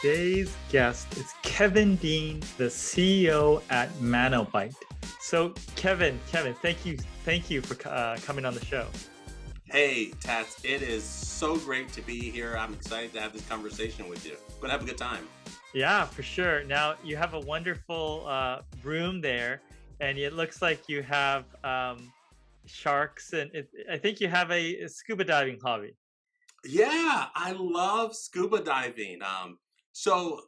Today's guest is Kevin Dean, the CEO at ManoByte. So, Kevin, thank you for coming on the show. Hey, Tats, it is so great to be here. I'm excited to have this conversation with you. We're going to have a good time. Yeah, for sure. Now you have a wonderful room there, and it looks like you have sharks, and I think you have a scuba diving hobby. Yeah, I love scuba diving. So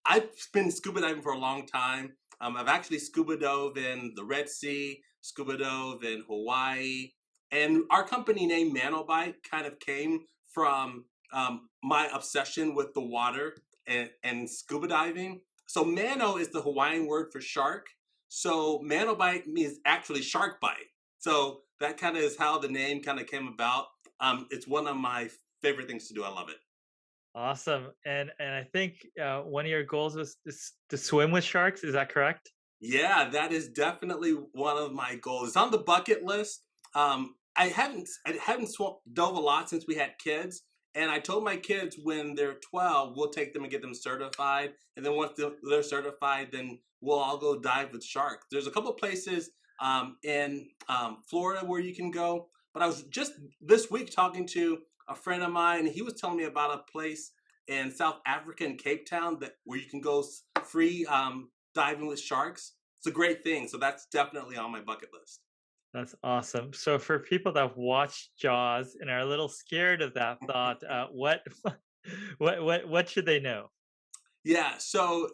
I've been scuba diving for a long time. I've actually scuba dove in the Red Sea, scuba dove in Hawaii, and our company name ManoByte kind of came from my obsession with the water and scuba diving. So Mano is the Hawaiian word for shark. So ManoByte means actually shark bite. So that kind of is how the name kind of came about. It's one of my favorite things to do. I love it. Awesome, and I think one of your goals was to swim with sharks. Is that correct? Yeah, that is definitely one of my goals. It's on the bucket list. I haven't dove a lot since we had kids, and I told my kids when they're 12, we'll take them and get them certified, and then once they're certified, then we'll all go dive with sharks. There's a couple places in Florida where you can go, but I was just this week talking to a friend of mine, and he was telling me about a place in South Africa in Cape Town that where you can go free diving with sharks. It's a great thing. So that's definitely on my bucket list. That's awesome. So for people that have watched Jaws and are a little scared of that thought, what what should they know? Yeah. So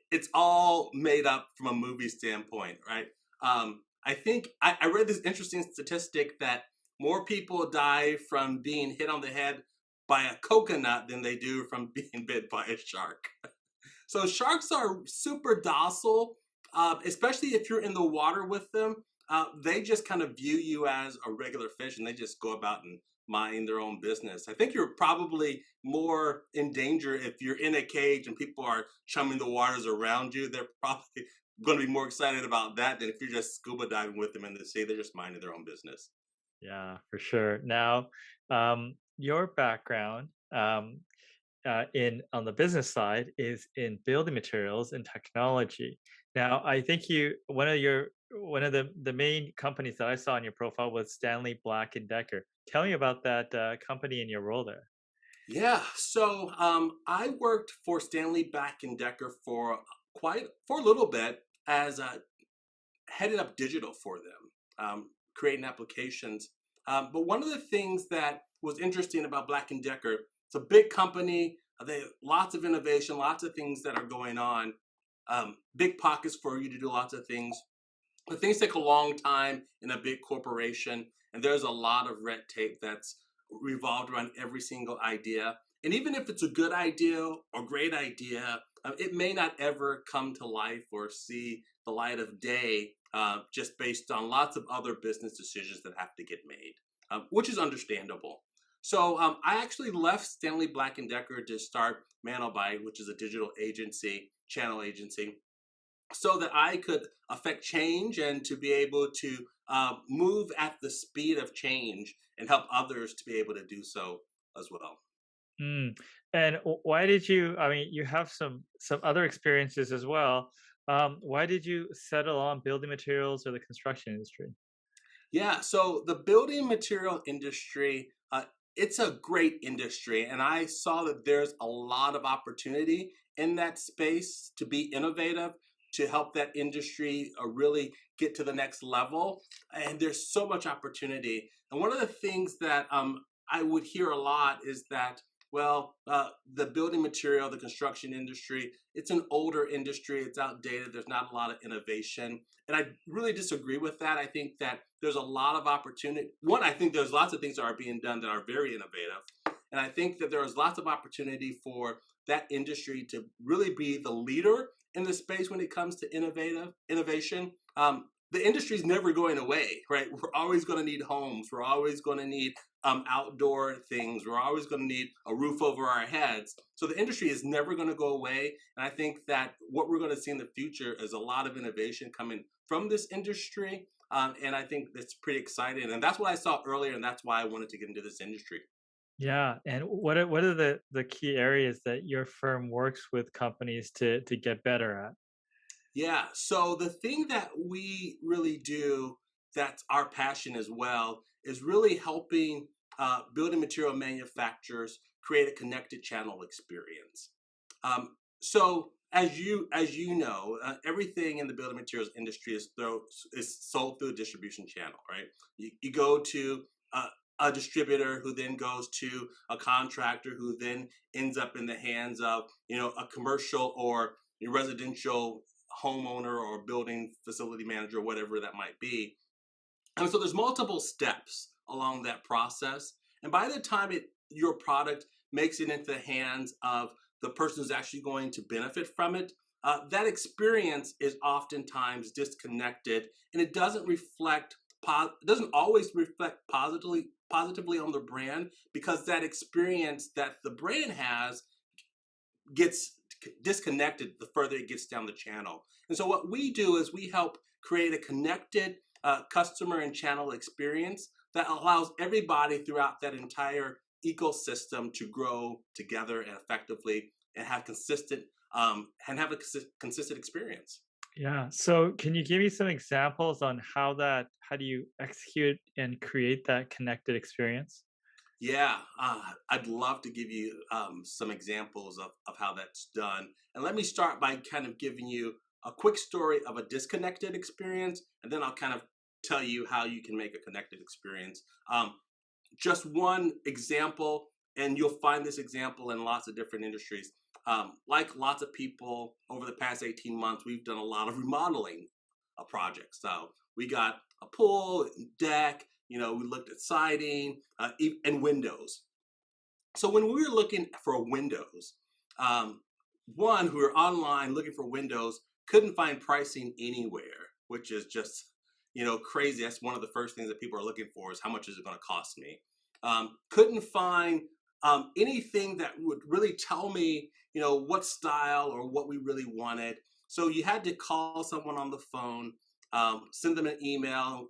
it's all made up from a movie standpoint, right? I think I read this interesting statistic that more people die from being hit on the head by a coconut than they do from being bit by a shark. So sharks are super docile, especially if you're in the water with them. They just kind of view you as a regular fish, and they just go about and mind their own business. I think you're probably more in danger if you're in a cage and people are chumming the waters around you. They're probably going to be more excited about that than if you're just scuba diving with them in the sea. They're just minding their own business. Yeah, for sure. Now, your background in on the business side is in building materials and technology. Now, I think you one of the main companies that I saw in your profile was Stanley Black and Decker. Tell me about that company and your role there. Yeah, so I worked for Stanley Black and Decker for a little bit as headed up digital for them, creating applications. But one of the things that was interesting about Black and Decker, it's a big company. They lots of innovation, lots of things that are going on. Big pockets for you to do lots of things. But things take a long time in a big corporation, and there's a lot of red tape that's revolved around every single idea. And even if it's a good idea or great idea, it may not ever come to life or see the light of day just based on lots of other business decisions that have to get made, which is understandable. So I actually left Stanley Black and Decker to start ManoByte, which is a digital agency, channel agency, so that I could affect change and to be able to move at the speed of change and help others to be able to do so as well. Mm. And why did you? I mean, you have some other experiences as well. Why did you settle on building materials or the construction industry? Yeah, so the building material industry, it's a great industry, and I saw that there's a lot of opportunity in that space to be innovative, to help that industry really get to the next level. And there's so much opportunity. And one of the things that I would hear a lot is that, well, the building material, the construction industry, it's an older industry, it's outdated, there's not a lot of innovation. And I really disagree with that. I think that there's a lot of opportunity. One, I think there's lots of things that are being done that are very innovative. And I think that there is lots of opportunity for that industry to really be the leader in the space when it comes to innovation. The industry is never going away, right? We're always going to need homes. We're always going to need outdoor things. We're always going to need a roof over our heads. So the industry is never going to go away. And I think that what we're going to see in the future is a lot of innovation coming from this industry. And I think that's pretty exciting. And that's what I saw earlier. And that's why I wanted to get into this industry. Yeah, and what are the key areas that your firm works with companies to get better at? Yeah. So the thing that we really do, that's our passion as well, is really helping building material manufacturers create a connected channel experience. So as you know, everything in the building materials industry is sold through a distribution channel, right? You go to a distributor who then goes to a contractor who then ends up in the hands of a commercial or residential homeowner or building facility manager, whatever that might be. And so there's multiple steps along that process. And by the time your product makes it into the hands of the person who's actually going to benefit from it, that experience is oftentimes disconnected, and it doesn't reflect. It doesn't always reflect positively on the brand, because that experience that the brand has gets disconnected the further it gets down the channel. And so what we do is we help create a connected customer and channel experience that allows everybody throughout that entire ecosystem to grow together and effectively and have consistent experience. Yeah. So can you give me some examples on how do you execute and create that connected experience? Yeah, I'd love to give you some examples of how that's done. And let me start by kind of giving you a quick story of a disconnected experience, and then I'll kind of tell you how you can make a connected experience. Just one example, and you'll find this example in lots of different industries. Like lots of people over the past 18 months, we've done a lot of remodeling projects. So we got a pool, deck, we looked at siding and windows. So when we were looking for windows, um, one, we were online looking for windows, couldn't find pricing anywhere, which is just crazy. That's one of the first things that people are looking for, is how much is it going to cost me. Couldn't find anything that would really tell me what style or what we really wanted. So you had to call someone on the phone, send them an email,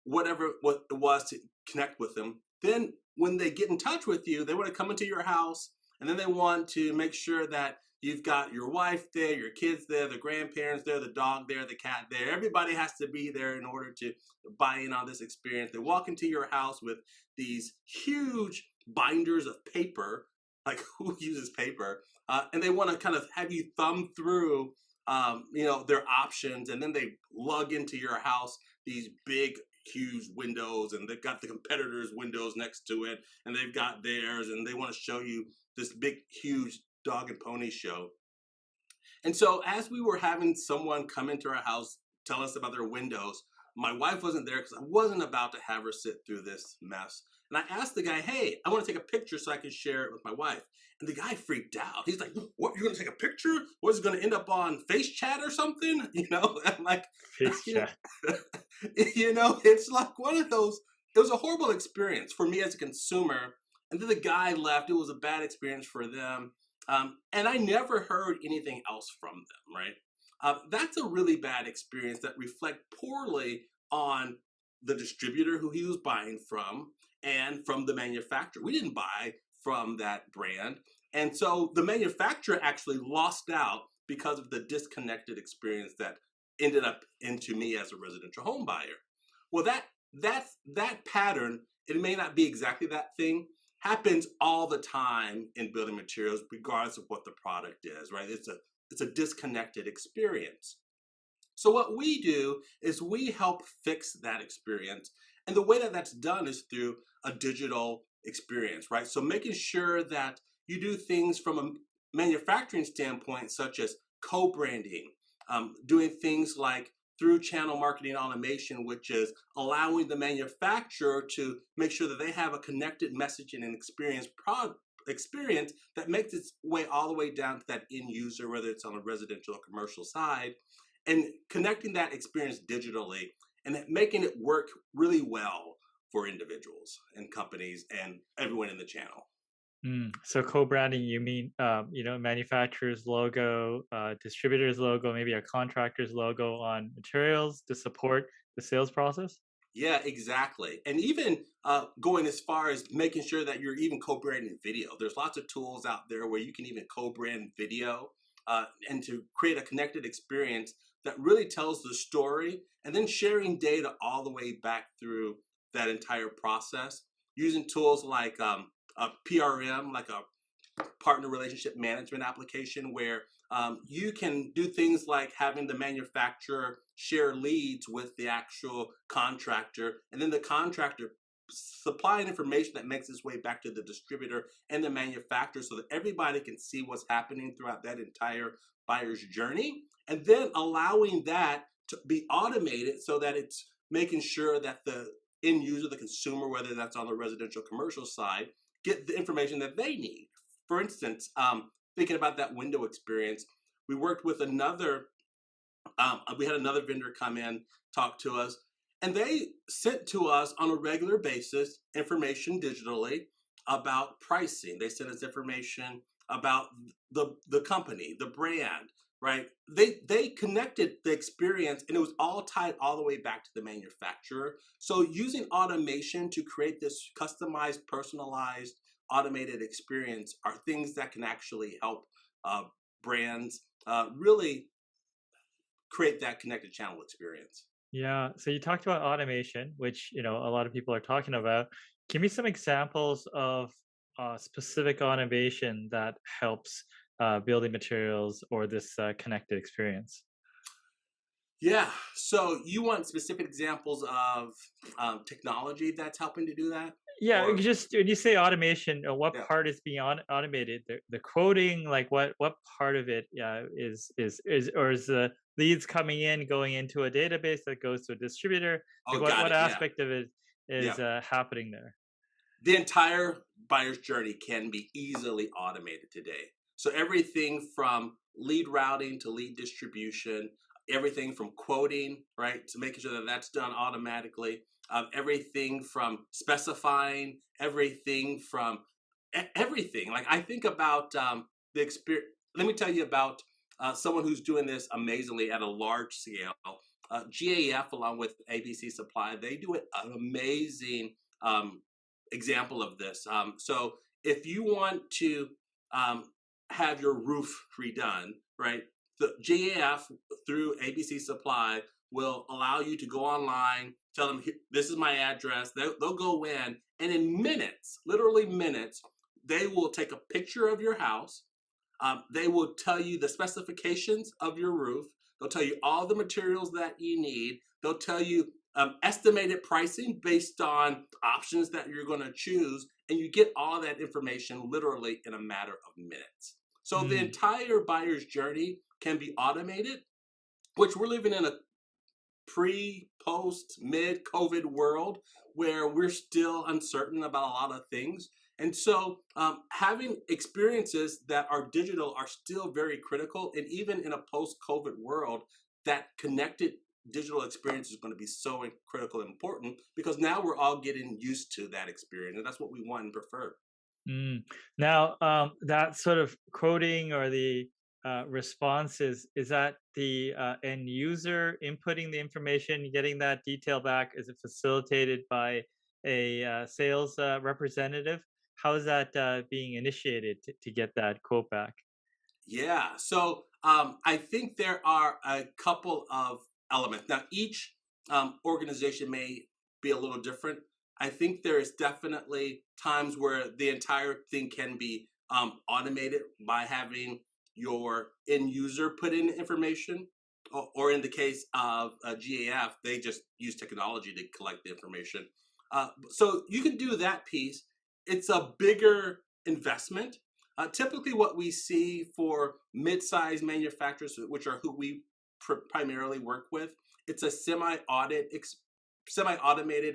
whatever what it was, to connect with them. Then when they get in touch with you, they want to come into your house, and then they want to make sure that you've got your wife there, your kids there, the grandparents there, the dog there, the cat there. Everybody has to be there in order to buy in on this experience. They walk into your house with these huge binders of paper. Like, who uses paper? And they want to kind of have you thumb through their options, and then they lug into your house these big huge windows, and they've got the competitors windows next to it, and they've got theirs, and they want to show you this big huge dog and pony show. And so as we were having someone come into our house, tell us about their windows, my wife wasn't there because I wasn't about to have her sit through this mess. And I asked the guy, hey, I want to take a picture so I can share it with my wife. And the guy freaked out. He's like, what, you're going to take a picture? What, is it going to end up on face chat or something? I'm like, Face you chat. it's like one of those. It was a horrible experience for me as a consumer. And then the guy left. It was a bad experience for them. And I never heard anything else from them, right? That's a really bad experience that reflect poorly on the distributor who he was buying from and from the manufacturer. We didn't buy from that brand. And so the manufacturer actually lost out because of the disconnected experience that ended up into me as a residential home buyer. Well, that pattern, it may not be exactly that thing, happens all the time in building materials, regardless of what the product is, right? It's a disconnected experience. So what we do is we help fix that experience. And the way that that's done is through a digital experience, right? So making sure that you do things from a manufacturing standpoint, such as co-branding, doing things like through channel marketing automation, which is allowing the manufacturer to make sure that they have a connected messaging and experience that makes its way all the way down to that end user, whether it's on a residential or commercial side, and connecting that experience digitally and making it work really well for individuals and companies and everyone in the channel. So co-branding, you mean, manufacturer's logo, distributor's logo, maybe a contractor's logo on materials to support the sales process? Yeah, exactly. And even going as far as making sure that you're even co-branding video. There's lots of tools out there where you can even co-brand video and to create a connected experience that really tells the story, and then sharing data all the way back through that entire process using tools like a PRM, like a partner relationship management application where you can do things like having the manufacturer share leads with the actual contractor, and then the contractor supplying information that makes its way back to the distributor and the manufacturer so that everybody can see what's happening throughout that entire buyer's journey, and then allowing that to be automated so that it's making sure that the end user, the consumer, whether that's on the residential commercial side, get the information that they need. For instance, thinking about that window experience, we worked with we had another vendor come in, talk to us, and they sent to us on a regular basis information digitally about pricing. They sent us information about the company, the brand, right? They connected the experience, and it was all tied all the way back to the manufacturer. So using automation to create this customized, personalized, automated experience are things that can actually help uh, brands really create that connected channel experience. Yeah. So you talked about automation, which a lot of people are talking about. Give me some examples of specific automation that helps building materials or this connected experience. Yeah. So you want specific examples of technology that's helping to do that, Yeah, or just when you say automation, what yeah? part is being automated? The quoting, like what part of it is or is the leads coming in going into a database that goes to a distributor? Like Oh, got what it. Yeah, aspect of it is yeah. happening there? The entire buyer's journey can be easily automated today. So everything from lead routing to lead distribution, everything from quoting, right, to making sure that that's done automatically, everything from specifying, everything from everything. Like I think about the experience. Let me tell you about someone who's doing this amazingly at a large scale. GAF, along with ABC Supply, they do an amazing um, example of this. So if you want to um, have your roof redone, right, the GAF through ABC Supply will allow you to go online, tell them, this is my address. They'll go in, and in minutes, literally minutes, they will take a picture of your house. They will tell you the specifications of your roof. They'll tell you all the materials that you need. They'll tell you estimated pricing based on options that you're going to choose. And you get all that information literally in a matter of minutes. So the Mm, entire buyer's journey can be automated, which we're living in a pre, post, mid COVID world where we're still uncertain about a lot of things. And so, having experiences that are digital are still very critical. And even in a post COVID world, that connected digital experience is going to be so critical and important because now we're all getting used to that experience. And that's what we want and prefer. mm. Now, that sort of quoting or the responses, is that the end user inputting the information, getting that detail back? Is it facilitated by a sales representative? How is that being initiated to get that quote back? Yeah. So I think there are a couple of elements. Now, each organization may be a little different. I think there is definitely times where the entire thing can be automated by having your end user put in information, or in the case of GAF, they just use technology to collect the information. So you can do that piece. It's a bigger investment. Typically, what we see for mid-sized manufacturers, which are who we primarily work with, it's a semi-automated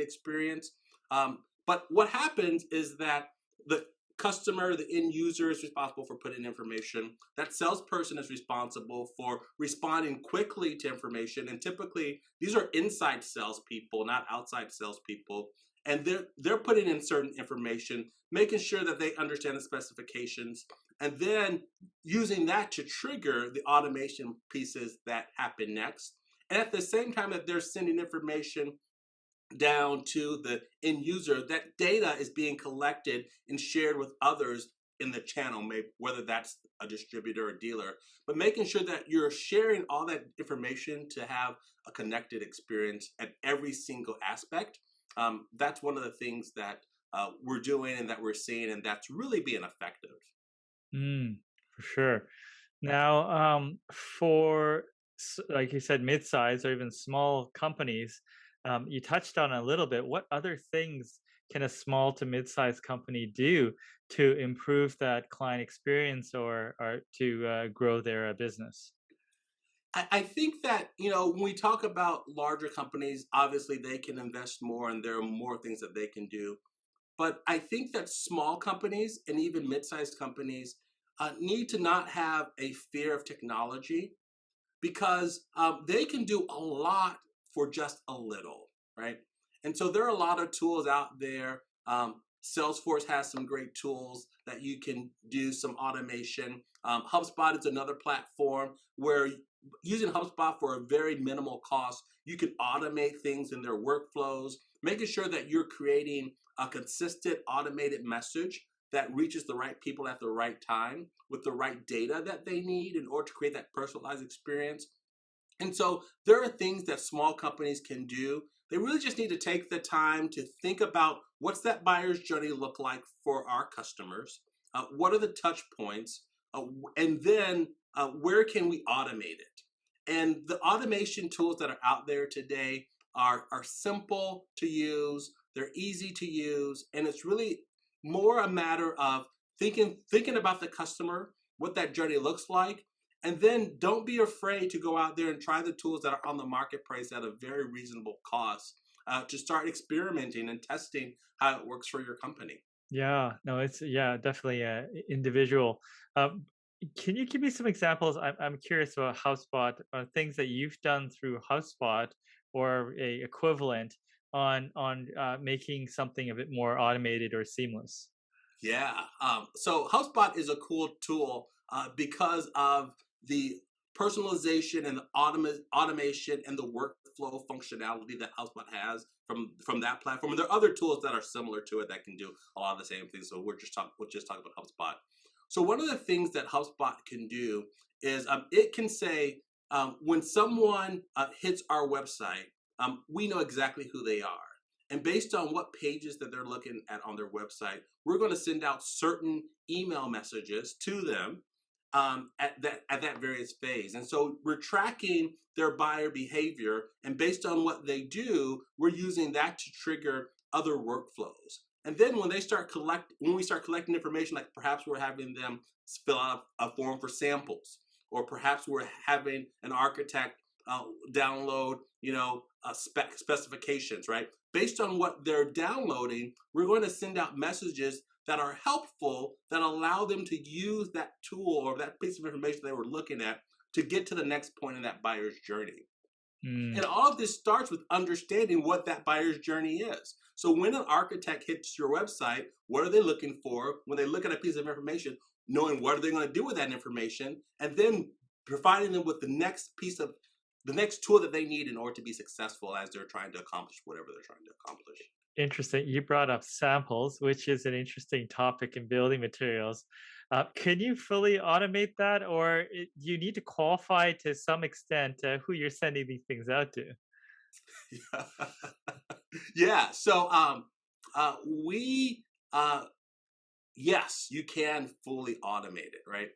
experience. But what happens is that the customer, the end user, is responsible for putting information. That salesperson is responsible for responding quickly to information. And typically, these are inside salespeople, not outside salespeople. And they're putting in certain information, making sure that they understand the specifications, and then using that to trigger the automation pieces that happen next. And at the same time that they're sending information, down to the end user, that data is being collected and shared with others in the channel, maybe whether that's a distributor or dealer, but making sure that you're sharing all that information to have a connected experience at every single aspect. That's one of the things that we're doing and that we're seeing, and that's really being effective. Mm, for sure. Now, for like you said, mid-size or even small companies, you touched on a little bit. What other things can a small to mid-sized company do to improve that client experience or to grow their business? I think that, when we talk about larger companies, obviously they can invest more and there are more things that they can do. But I think that small companies and even mid-sized companies need to not have a fear of technology, because they can do a lot for just a little, right? And so there are a lot of tools out there. Salesforce has some great tools that you can do some automation. HubSpot is another platform where using HubSpot for a very minimal cost, you can automate things in their workflows, making sure that you're creating a consistent automated message that reaches the right people at the right time with the right data that they need in order to create that personalized experience. And so there are things that small companies can do. They really just need to take the time to think about what's that buyer's journey look like for our customers? What are the touch points? And then where can we automate it? And the automation tools that are out there today are simple to use, they're easy to use, and it's really more a matter of thinking about the customer, what that journey looks like, and then don't be afraid to go out there and try the tools that are on the marketplace at a very reasonable cost, to start experimenting and testing how it works for your company. Yeah, no, it's yeah, definitely individual. Um, can you give me some examples? I'm curious about HubSpot, things that you've done through HubSpot or a equivalent on making something a bit more automated or seamless. Yeah. So HubSpot is a cool tool because of the personalization and the automation and the workflow functionality that HubSpot has from that platform. And there are other tools that are similar to it that can do a lot of the same things. So we're just talking about HubSpot. So one of the things that HubSpot can do is it can say when someone hits our website, we know exactly who they are. And based on what pages that they're looking at on their website, we're going to send out certain email messages to them at that various phase. And so we're tracking their buyer behavior, and based on what they do, we're using that to trigger other workflows. And then when we start collecting information, like perhaps we're having them fill out a form for samples, or perhaps we're having an architect download, specifications, right? Based on what they're downloading, we're going to send out messages that are helpful, that allow them to use that tool or that piece of information they were looking at to get to the next point in that buyer's journey. Mm, And all of this starts with understanding what that buyer's journey is. So when an architect hits your website, what are they looking for? When they look at a piece of information, knowing what are they going to do with that information, and then providing them with the next tool that they need in order to be successful as they're trying to accomplish whatever they're trying to accomplish. interesting. You brought up samples, which is an interesting topic in building materials. Can you fully automate that, or you need to qualify to some extent who you're sending these things out to? Yeah. So we yes, you can fully automate it, right?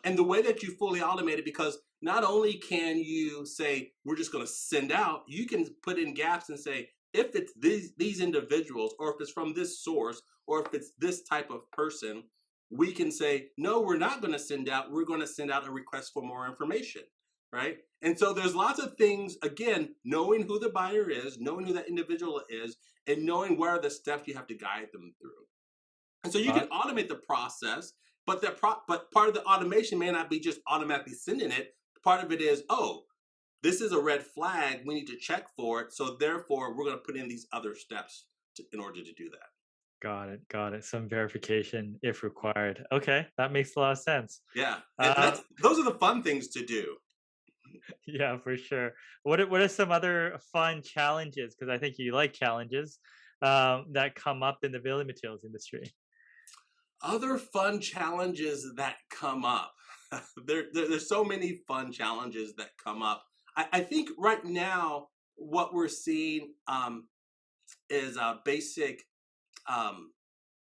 And the way that you fully automate it, because not only can you say we're just going to send out, you can put in gaps and say if it's these individuals, or if it's from this source, or if it's this type of person, we can say no, we're not going to send out. We're going to send out a request for more information, right? And so there's lots of things. Again, knowing who the buyer is, knowing who that individual is, and knowing where are the steps you have to guide them through. And so you can Got automate the process, but but part of the automation may not be just automatically sending it. Part of it is, oh, this is a red flag. We need to check for it. So therefore, we're going to put in these other steps in order to do that. got it, got it. Some verification if required. Okay, that makes a lot of sense. Yeah, and Uh, those are the fun things to do. Yeah, for sure. What are some other fun challenges? Because I think you like challenges that come up in the building materials industry. Other fun challenges that come up. There's so many fun challenges that come up. I think right now what we're seeing is basic um,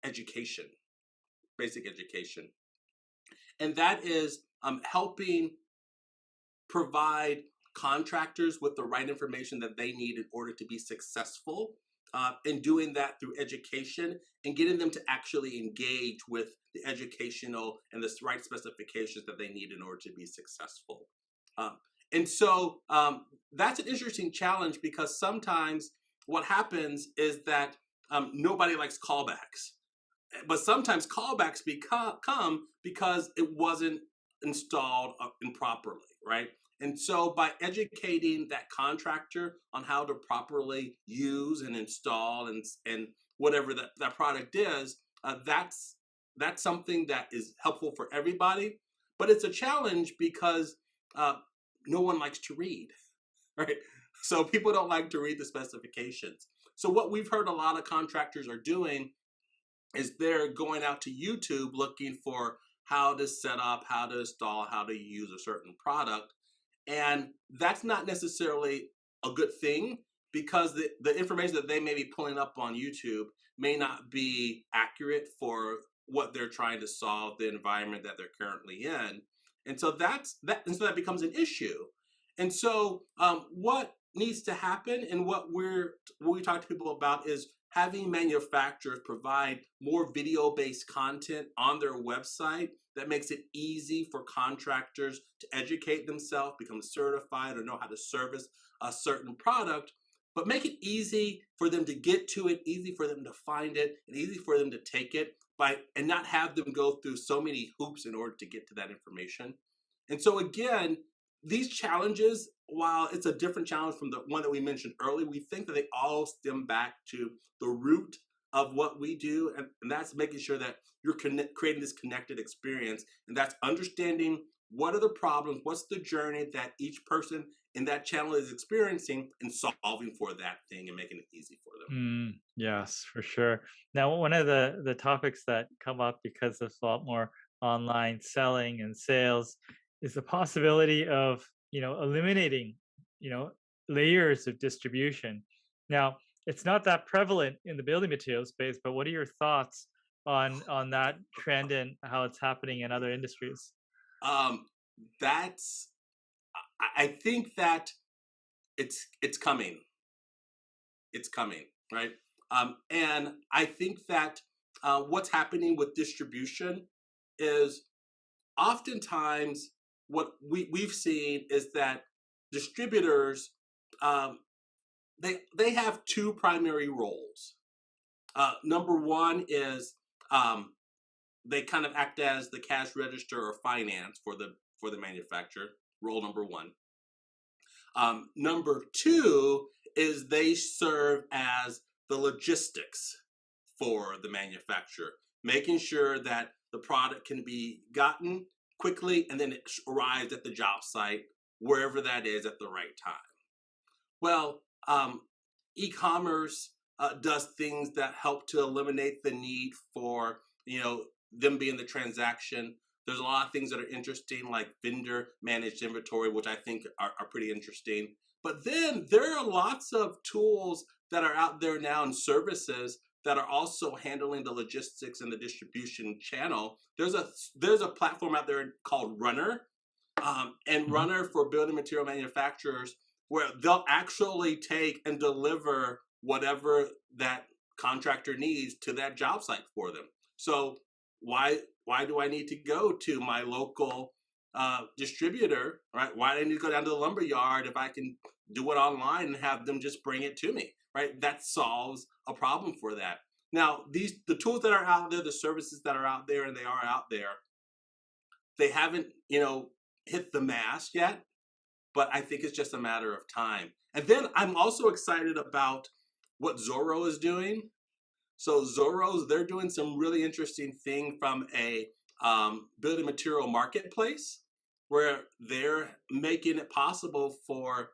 education, basic education, and that is helping provide contractors with the right information that they need in order to be successful. And doing that through education and getting them to actually engage with the educational and the right specifications that they need in order to be successful. Um, and so that's an interesting challenge because sometimes what happens is that nobody likes callbacks, but sometimes callbacks come because it wasn't installed improperly, right? And so by educating that contractor on how to properly use and install and whatever that product is, that's something that is helpful for everybody. But it's a challenge because uh, no one likes to read, right? So people don't like to read the specifications. So what we've heard a lot of contractors are doing is they're going out to YouTube looking for how to set up, how to install, how to use a certain product. And that's not necessarily a good thing because the information that they may be pulling up on YouTube may not be accurate for what they're trying to solve, the environment that they're currently in. And so and so that becomes an issue. And so what needs to happen and what we talk to people about is having manufacturers provide more video-based content on their website that makes it easy for contractors to educate themselves, become certified, or know how to service a certain product, but make it easy for them to get to it, easy for them to find it, and easy for them to take it and not have them go through so many hoops in order to get to that information. And so again, these challenges, while it's a different challenge from the one that we mentioned earlier, we think that they all stem back to the root of what we do, and that's making sure that you're creating this connected experience, and that's understanding what are the problems, what's the journey that each person in that channel is experiencing, and solving for that thing and making it easy for them. Yes, for sure. Now, one of the topics that come up because there's a lot more online selling and sales is the possibility of eliminating you know layers of distribution. Now, it's not that prevalent in the building materials space, but what are your thoughts on that trend and how it's happening in other industries? Um, that's I think that it's coming. It's coming, right? And I think that what's happening with distribution is oftentimes what we've seen is that distributors um, they have two primary roles. Number one is um, they kind of act as the cash register or finance for the manufacturer. Role number one. Number two is they serve as the logistics for the manufacturer, making sure that the product can be gotten quickly and then it arrives at the job site, wherever that is at the right time. Well, e-commerce does things that help to eliminate the need for them being the transaction. There's a lot of things that are interesting, like vendor managed inventory, which I think are pretty interesting. But then there are lots of tools that are out there now and services that are also handling the logistics and the distribution channel. There's a platform out there called Runner, and Mhm. Runner for building material manufacturers, where they'll actually take and deliver whatever that contractor needs to that job site for them. So why do I need to go to my local distributor, right? Why do I need to go down to the lumber yard if I can do it online and have them just bring it to me, right? That solves a problem for that. Now, the tools that are out there, the services that are out there, and they are out there, they haven't, hit the mass yet, but I think it's just a matter of time. And then I'm also excited about what Zorro is doing. So they're doing some really interesting thing from a building material marketplace. where they're making it possible for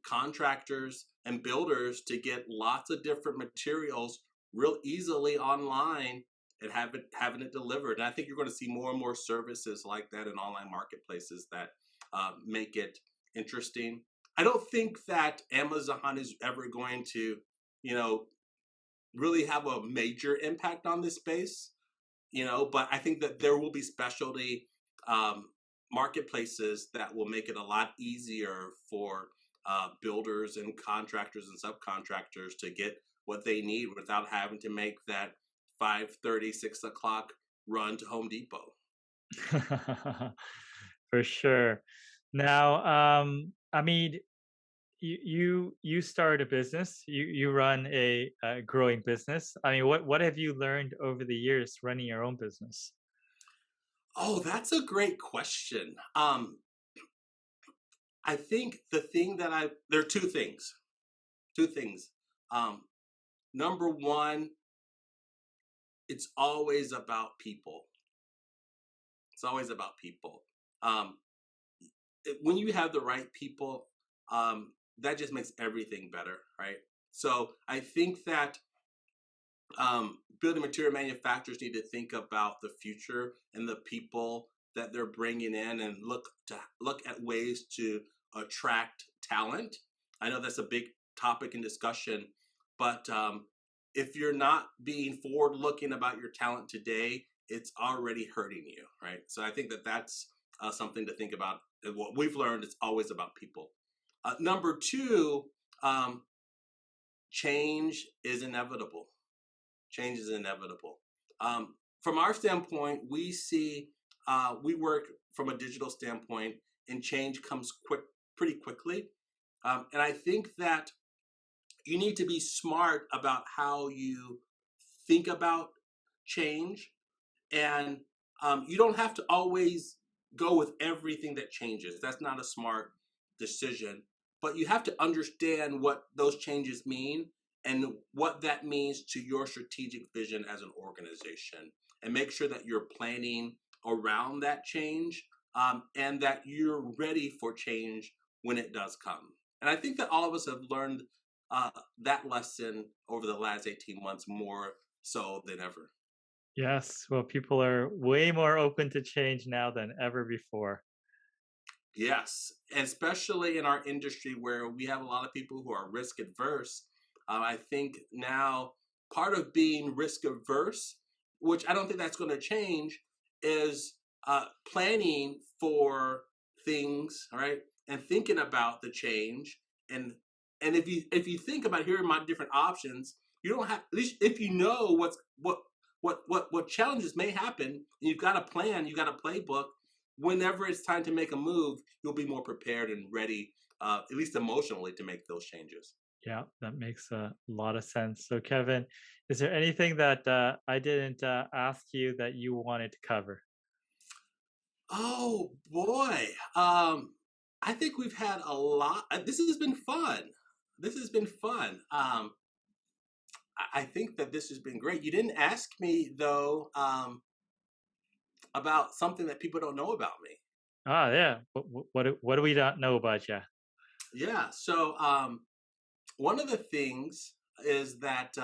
contractors and builders to get lots of different materials real easily online and having it delivered. And I think you're going to see more and more services like that in online marketplaces that make it interesting. I don't think that Amazon is ever going to, you know, really have a major impact on this space, but I think that there will be specialty um, marketplaces that will make it a lot easier for builders and contractors and subcontractors to get what they need without having to make that 5:30, 6 o'clock run to Home Depot. For sure. Now, I mean, you start a business. You run a growing business. I mean, what have you learned over the years running your own business? Oh, that's a great question. I think there are two things. Two things. Um, Number one, it's always about people. It's always about people. Um, when you have the right people, that just makes everything better, right? So I think that building material manufacturers need to think about the future and the people that they're bringing in, and look at ways to attract talent. I know that's a big topic in discussion, but if you're not being forward looking about your talent today, it's already hurting you, right? So I think that that's something to think about. And what we've learned is always about people. Number two, um, change is inevitable. Change is inevitable. From our standpoint, we work from a digital standpoint, and change comes pretty quickly. And I think that you need to be smart about how you think about change, and you don't have to always go with everything that changes. That's not a smart decision. But you have to understand what those changes mean and what that means to your strategic vision as an organization. And make sure that you're planning around that change, and that you're ready for change when it does come. And I think that all of us have learned uh, that lesson over the last 18 months more so than ever. Yes, well, people are way more open to change now than ever before. Yes, and especially in our industry where we have a lot of people who are risk adverse. I think now part of being risk averse, which I don't think that's going to change, is planning for things, right? And thinking about the change. And if you think about, here are my different options, you don't have, at least if you know what challenges may happen, and you've got a plan, you've got a playbook. Whenever it's time to make a move, you'll be more prepared and ready, at least emotionally, to make those changes. Yeah, that makes a lot of sense. So, Kevin, is there anything that I didn't ask you that you wanted to cover? Oh boy, I think we've had a lot. This has been fun. This has been fun. I think that this has been great. You didn't ask me though, about something that people don't know about me. Ah, yeah. What do we not know about you? Yeah. So one of the things is that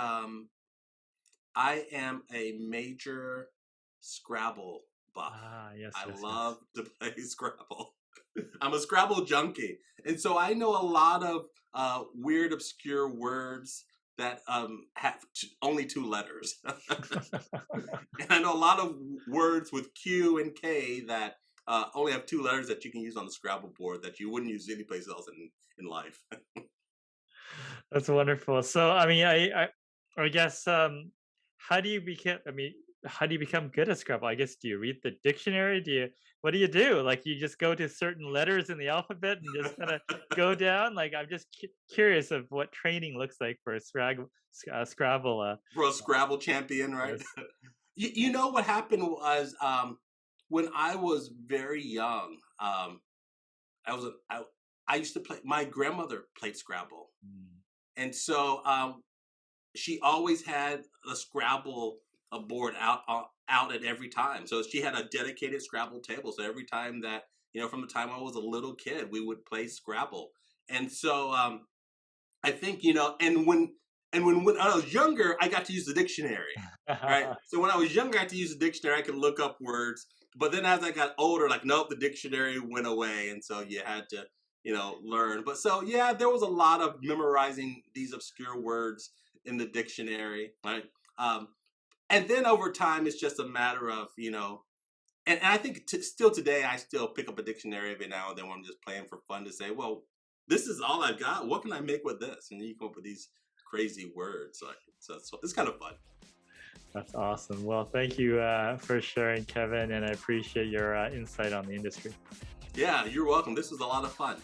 I am a major Scrabble buff. Ah, yes, I yes, yes. love to play Scrabble. I'm a Scrabble junkie, and so I know a lot of weird, obscure words that have only two letters, and I know a lot of words with Q and K that only have two letters that you can use on the Scrabble board that you wouldn't use anyplace else in life. That's wonderful. So, I mean, I guess, how do you become? I mean, how do you become good at Scrabble? I guess, do you read the dictionary? What do you do? Like, you just go to certain letters in the alphabet and just kind of go down? Like, I'm just curious of what training looks like for a Scrabble. Bro, Scrabble champion, right? Yes. You know what happened was, when I was very young, I was a, I used to play. My grandmother played Scrabble, Mm. and so she always had a Scrabble board out at every time. So she had a dedicated Scrabble table. So every time that from the time I was a little kid, we would play Scrabble. And so I think, when I was younger, I got to use the dictionary. Right. So when I was younger, I had to use the dictionary. I could look up words. But then as I got older, like, nope, the dictionary went away. And so you had to, learn. But so, yeah, there was a lot of memorizing these obscure words in the dictionary. Right. And then over time, it's just a matter of, and I think still today, I still pick up a dictionary every now and then when I'm just playing for fun to say, well, this is all I've got. What can I make with this? And you come up with these crazy words. Like, so it's kind of fun. That's awesome. Well, thank you for sharing, Kevin, and I appreciate your insight on the industry. Yeah, you're welcome. This was a lot of fun.